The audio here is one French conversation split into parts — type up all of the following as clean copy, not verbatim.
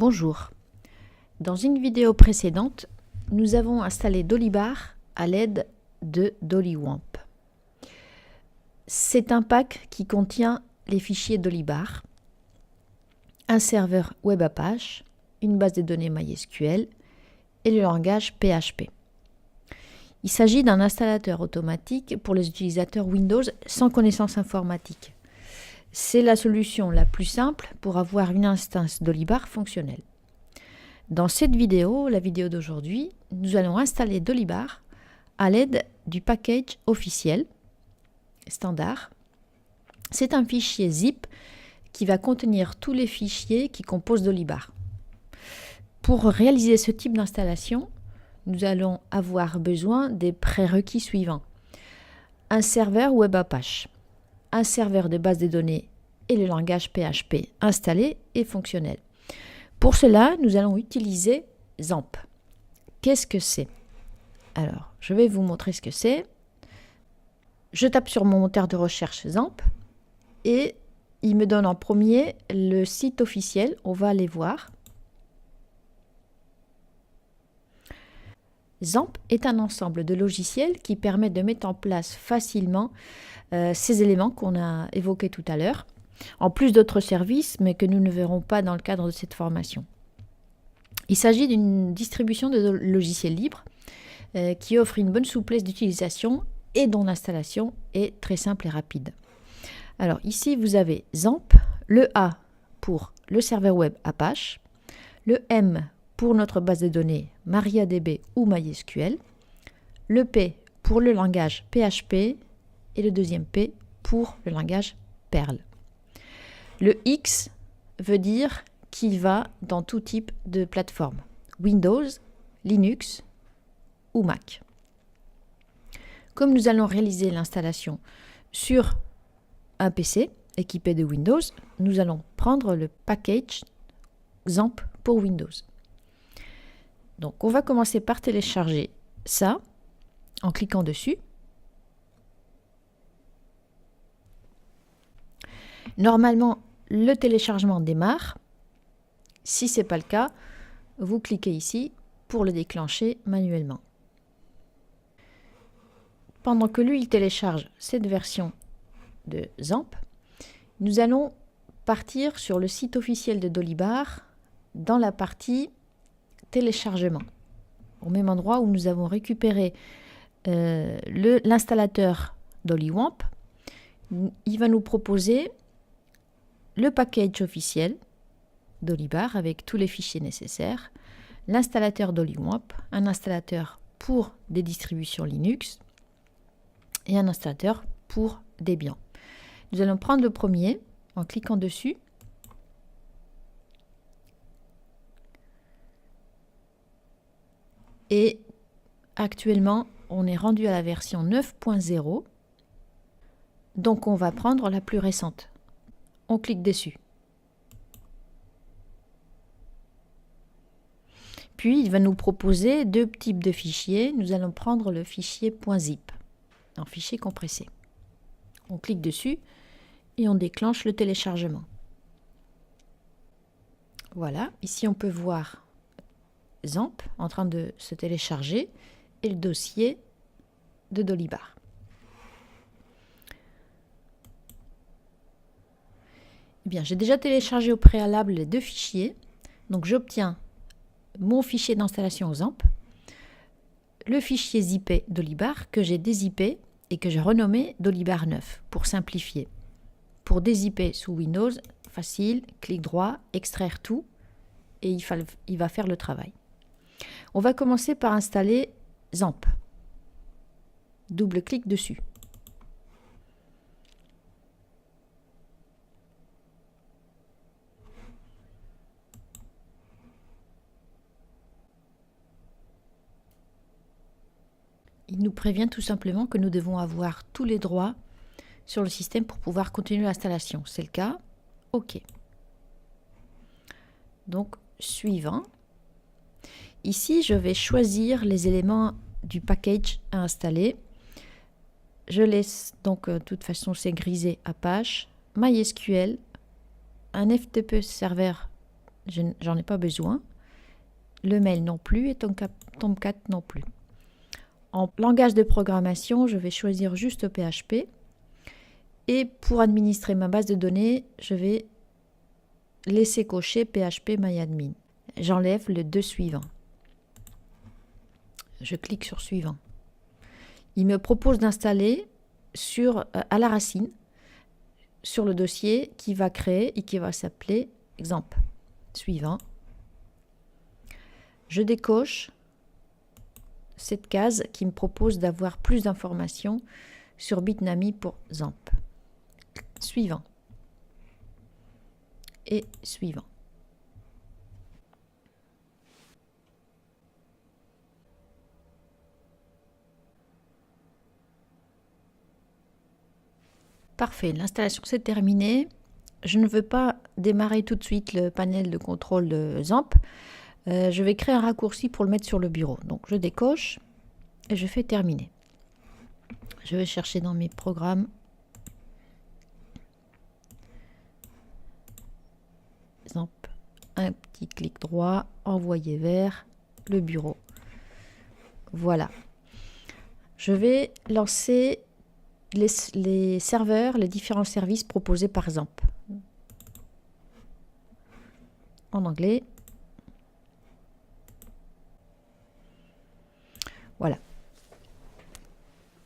Bonjour. Dans une vidéo précédente, nous avons installé Dolibar à l'aide de Dolywamp. C'est un pack qui contient les fichiers Dolibar, un serveur web Apache, une base de données MySQL et le langage PHP. Il s'agit d'un installateur automatique pour les utilisateurs Windows sans connaissance informatique. C'est la solution la plus simple pour avoir une instance Dolibar fonctionnelle. Dans cette vidéo, la vidéo d'aujourd'hui, nous allons installer Dolibar à l'aide du package officiel standard. C'est un fichier zip qui va contenir tous les fichiers qui composent Dolibar. Pour réaliser ce type d'installation, nous allons avoir besoin des prérequis suivants. Un serveur web Apache, un serveur de base de données et le langage PHP installé et fonctionnel. Pour cela, nous allons utiliser XAMPP. Qu'est-ce que c'est? Alors, je vais vous montrer ce que c'est. Je tape sur mon moteur de recherche XAMPP et il me donne en premier le site officiel. On va aller voir. XAMPP est un ensemble de logiciels qui permet de mettre en place facilement ces éléments qu'on a évoqués tout à l'heure, en plus d'autres services, mais que nous ne verrons pas dans le cadre de cette formation. Il s'agit d'une distribution de logiciels libres qui offre une bonne souplesse d'utilisation et dont l'installation est très simple et rapide. Alors ici, vous avez XAMPP, le A pour le serveur web Apache, le M pour notre base de données MariaDB ou MySQL, le P pour le langage PHP et le deuxième P pour le langage Perl. Le X veut dire qu'il va dans tout type de plateforme, Windows, Linux ou Mac. Comme nous allons réaliser l'installation sur un PC équipé de Windows, nous allons prendre le package XAMPP pour Windows. Donc on va commencer par télécharger ça en cliquant dessus. Normalement, le téléchargement démarre. Si ce n'est pas le cas, vous cliquez ici pour le déclencher manuellement. Pendant que lui, il télécharge cette version de XAMPP, nous allons partir sur le site officiel de Dolibar dans la partie téléchargement, au même endroit où nous avons récupéré l'installateur Dolywamp. Il va nous proposer le package officiel Dolibar avec tous les fichiers nécessaires, l'installateur Dolywamp, un installateur pour des distributions Linux et un installateur pour Debian. Nous allons prendre le premier en cliquant dessus. Et actuellement, on est rendu à la version 9.0. Donc on va prendre la plus récente. On clique dessus. Puis il va nous proposer deux types de fichiers. Nous allons prendre le fichier .zip, un fichier compressé. On clique dessus et on déclenche le téléchargement. Voilà, ici on peut voir XAMPP en train de se télécharger et le dossier de Dolibar. Eh bien, j'ai déjà téléchargé au préalable les deux fichiers, donc j'obtiens mon fichier d'installation XAMPP, le fichier zippé Dolibar que j'ai dézippé et que j'ai renommé Dolibar 9 pour simplifier. Pour dézipper sous Windows, facile, clic droit, extraire tout et il va faire le travail. On va commencer par installer XAMPP. Double-clic dessus. Il nous prévient tout simplement que nous devons avoir tous les droits sur le système pour pouvoir continuer l'installation. C'est le cas. OK. Donc, suivant. Ici, je vais choisir les éléments du package à installer. Je laisse donc, de toute façon, c'est grisé Apache, MySQL, un FTP serveur j'en ai pas besoin. Le mail non plus et Tomcat non plus. En langage de programmation, je vais choisir juste PHP. Et pour administrer ma base de données, je vais laisser cocher PHP-MyAdmin. J'enlève le 2 suivant. Je clique sur suivant. Il me propose d'installer à la racine sur le dossier qui va créer et qui va s'appeler exemple. Suivant. Je décoche cette case qui me propose d'avoir plus d'informations sur Bitnami pour XAMPP. Suivant. Et suivant. Parfait, l'installation s'est terminée. Je ne veux pas démarrer tout de suite le panel de contrôle de XAMPP. Je vais créer un raccourci pour le mettre sur le bureau. Donc je décoche et je fais terminer. Je vais chercher dans mes programmes XAMPP, un petit clic droit, envoyer vers le bureau. Voilà. Je vais lancer les serveurs, les différents services proposés par XAMPP. En anglais. Voilà.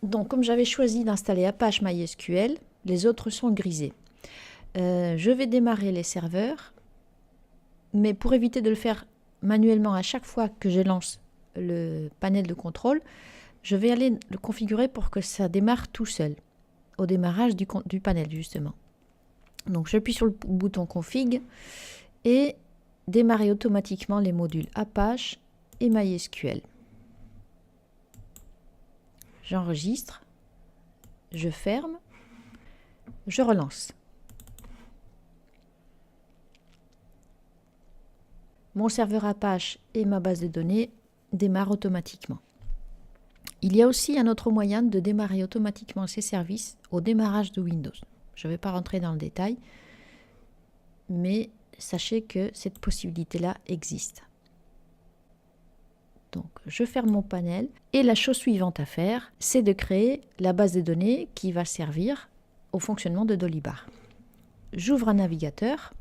Donc, comme j'avais choisi d'installer Apache MySQL, les autres sont grisés. Je vais démarrer les serveurs, mais pour éviter de le faire manuellement à chaque fois que je lance le panel de contrôle, je vais aller le configurer pour que ça démarre tout seul, au démarrage du panel justement. Donc j'appuie sur le bouton config et démarrer automatiquement les modules Apache et MySQL. J'enregistre, je ferme, je relance. Mon serveur Apache et ma base de données démarrent automatiquement. Il y a aussi un autre moyen de démarrer automatiquement ces services au démarrage de Windows. Je ne vais pas rentrer dans le détail, mais sachez que cette possibilité-là existe. Donc, je ferme mon panel et la chose suivante à faire, c'est de créer la base de données qui va servir au fonctionnement de Dolibar. J'ouvre un navigateur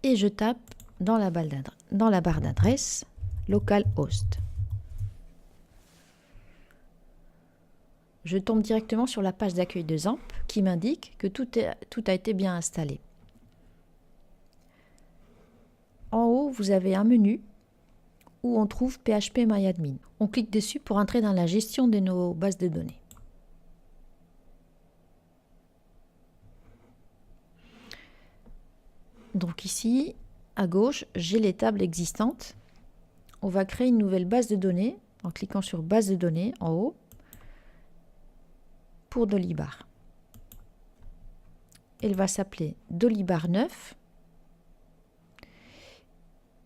et je tape dans la barre d'adresse localhost. Je tombe directement sur la page d'accueil de XAMPP qui m'indique que tout a été bien installé. En haut, vous avez un menu où on trouve PHP-MyAdmin. On clique dessus pour entrer dans la gestion de nos bases de données. Donc ici, à gauche, j'ai les tables existantes. On va créer une nouvelle base de données en cliquant sur base de données en haut pour Dolibar. Elle va s'appeler Dolibar 9.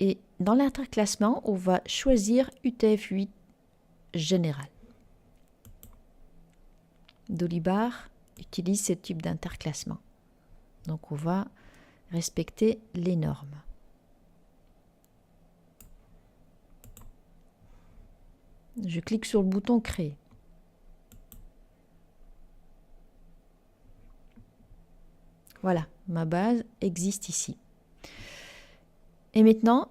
Et dans l'interclassement, on va choisir UTF-8 général. Dolibar utilise ce type d'interclassement. Donc on va respecter les normes. Je clique sur le bouton créer. Voilà, ma base existe ici. Et maintenant,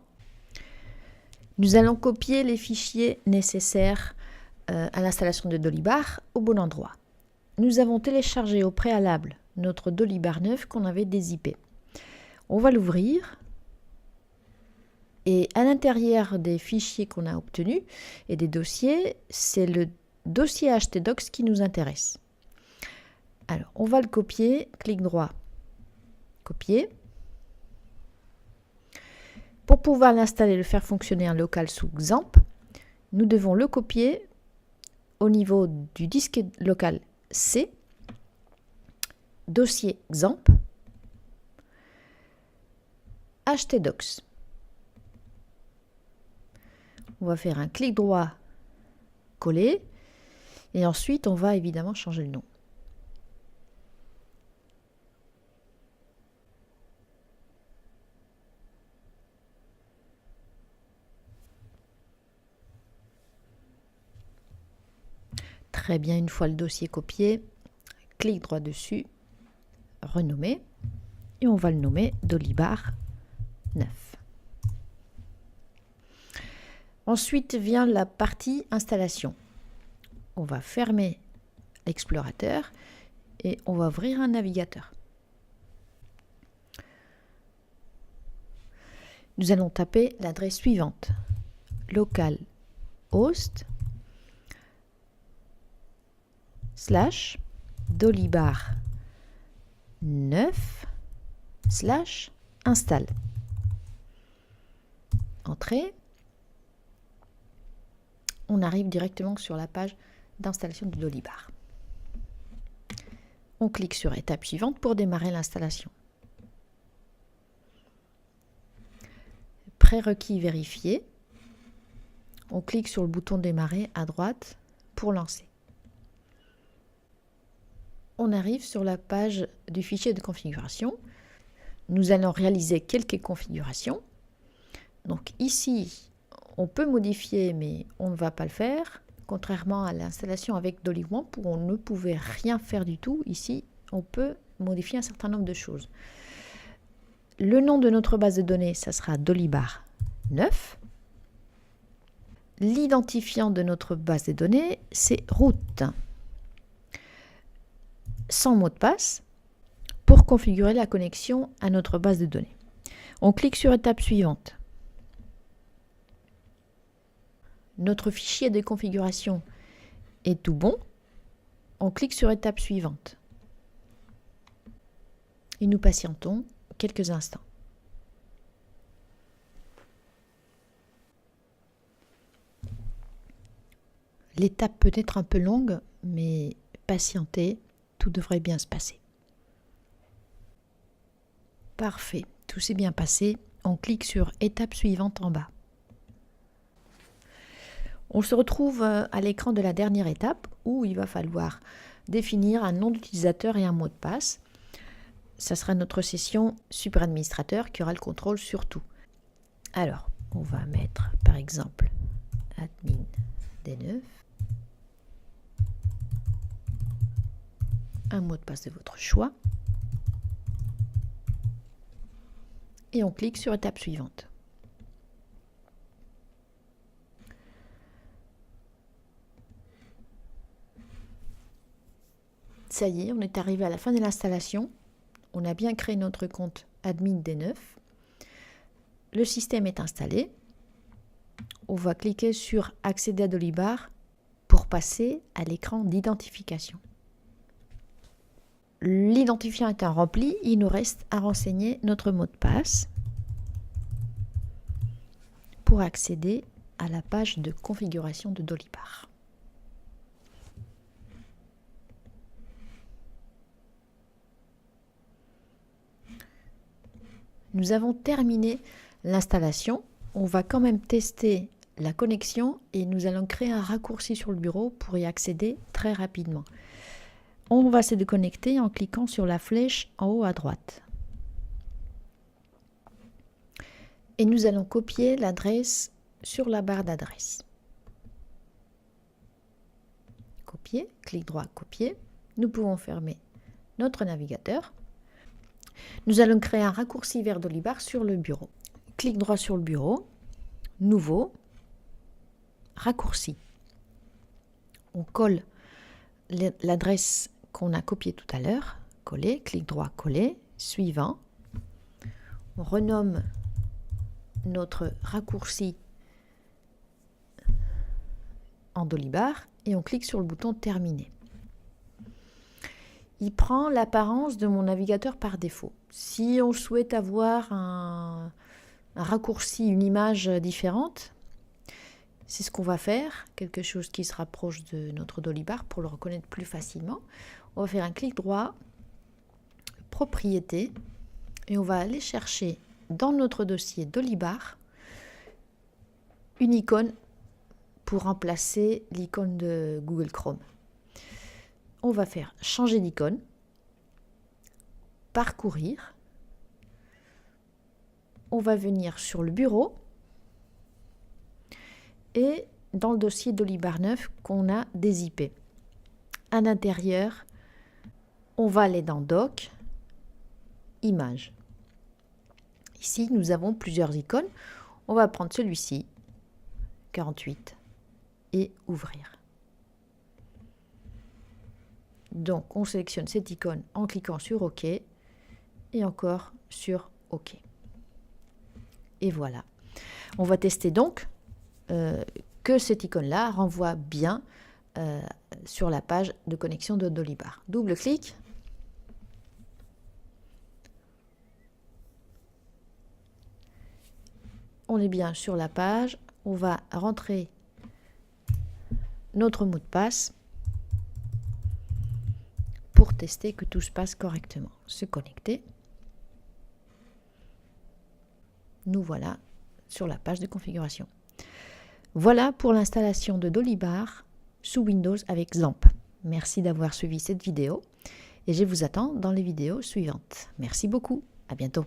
nous allons copier les fichiers nécessaires à l'installation de Dolibar au bon endroit. Nous avons téléchargé au préalable notre Dolibar 9 qu'on avait dézippé. On va l'ouvrir et à l'intérieur des fichiers qu'on a obtenus et des dossiers, c'est le dossier htdocs qui nous intéresse. Alors, on va le copier, clic droit, copier. Pour pouvoir l'installer et le faire fonctionner en local sous XAMPP, nous devons le copier au niveau du disque local C, dossier XAMPP, htdocs. On va faire un clic droit, coller, et ensuite on va évidemment changer le nom. Très bien, une fois le dossier copié, clic droit dessus, renommer, et on va le nommer Dolibar 9. Ensuite vient la partie installation. On va fermer l'explorateur et on va ouvrir un navigateur. Nous allons taper l'adresse suivante, localhost / Dolibar 9 / install. Entrée. On arrive directement sur la page d'installation de Dolibar. On clique sur étape suivante pour démarrer l'installation. Prérequis vérifiés. On clique sur le bouton démarrer à droite pour lancer. On arrive sur la page du fichier de configuration. Nous allons réaliser quelques configurations. Donc ici, on peut modifier, mais on ne va pas le faire. Contrairement à l'installation avec Dolywamp, où on ne pouvait rien faire du tout, ici, on peut modifier un certain nombre de choses. Le nom de notre base de données, ça sera Dolibar 9. L'identifiant de notre base de données, c'est route. Sans mot de passe, pour configurer la connexion à notre base de données. On clique sur étape suivante. Notre fichier de configuration est tout bon. On clique sur étape suivante. Et nous patientons quelques instants. L'étape peut être un peu longue, mais patientez, tout devrait bien se passer. Parfait, tout s'est bien passé. On clique sur étape suivante en bas. On se retrouve à l'écran de la dernière étape où il va falloir définir un nom d'utilisateur et un mot de passe. Ça sera notre session super administrateur qui aura le contrôle sur tout. Alors, on va mettre par exemple admin D9, un mot de passe de votre choix et on clique sur étape suivante. Ça y est, on est arrivé à la fin de l'installation. On a bien créé notre compte admin D9. Le système est installé. On va cliquer sur accéder à Dolibar pour passer à l'écran d'identification. L'identifiant étant rempli, il nous reste à renseigner notre mot de passe pour accéder à la page de configuration de Dolibar. Nous avons terminé l'installation. On va quand même tester la connexion et nous allons créer un raccourci sur le bureau pour y accéder très rapidement. On va se déconnecter en cliquant sur la flèche en haut à droite. Et nous allons copier l'adresse sur la barre d'adresse. Copier, clic droit, copier. Nous pouvons fermer notre navigateur. Nous allons créer un raccourci vers Dolibar sur le bureau. Clic droit sur le bureau, nouveau, raccourci. On colle l'adresse qu'on a copiée tout à l'heure, coller, clic droit, coller, suivant. On renomme notre raccourci en Dolibar et on clique sur le bouton terminer. Il prend l'apparence de mon navigateur par défaut. Si on souhaite avoir un raccourci, une image différente, c'est ce qu'on va faire, quelque chose qui se rapproche de notre Dolibar pour le reconnaître plus facilement. On va faire un clic droit, propriété, et on va aller chercher dans notre dossier Dolibar une icône pour remplacer l'icône de Google Chrome. On va faire changer d'icône, parcourir, on va venir sur le bureau et dans le dossier Dolibar 9 qu'on a des IP. À l'intérieur, on va aller dans Doc, Images. Ici, nous avons plusieurs icônes. On va prendre celui-ci, 48, et ouvrir. Donc, on sélectionne cette icône en cliquant sur OK et encore sur OK. Et voilà. On va tester donc que cette icône-là renvoie bien sur la page de connexion de Dolibar. Double-clic. On est bien sur la page. On va rentrer notre mot de passe pour tester que tout se passe correctement. Se connecter. Nous voilà sur la page de configuration. Voilà pour l'installation de Dolibar sous Windows avec XAMPP. Merci d'avoir suivi cette vidéo et je vous attends dans les vidéos suivantes. Merci beaucoup. À bientôt.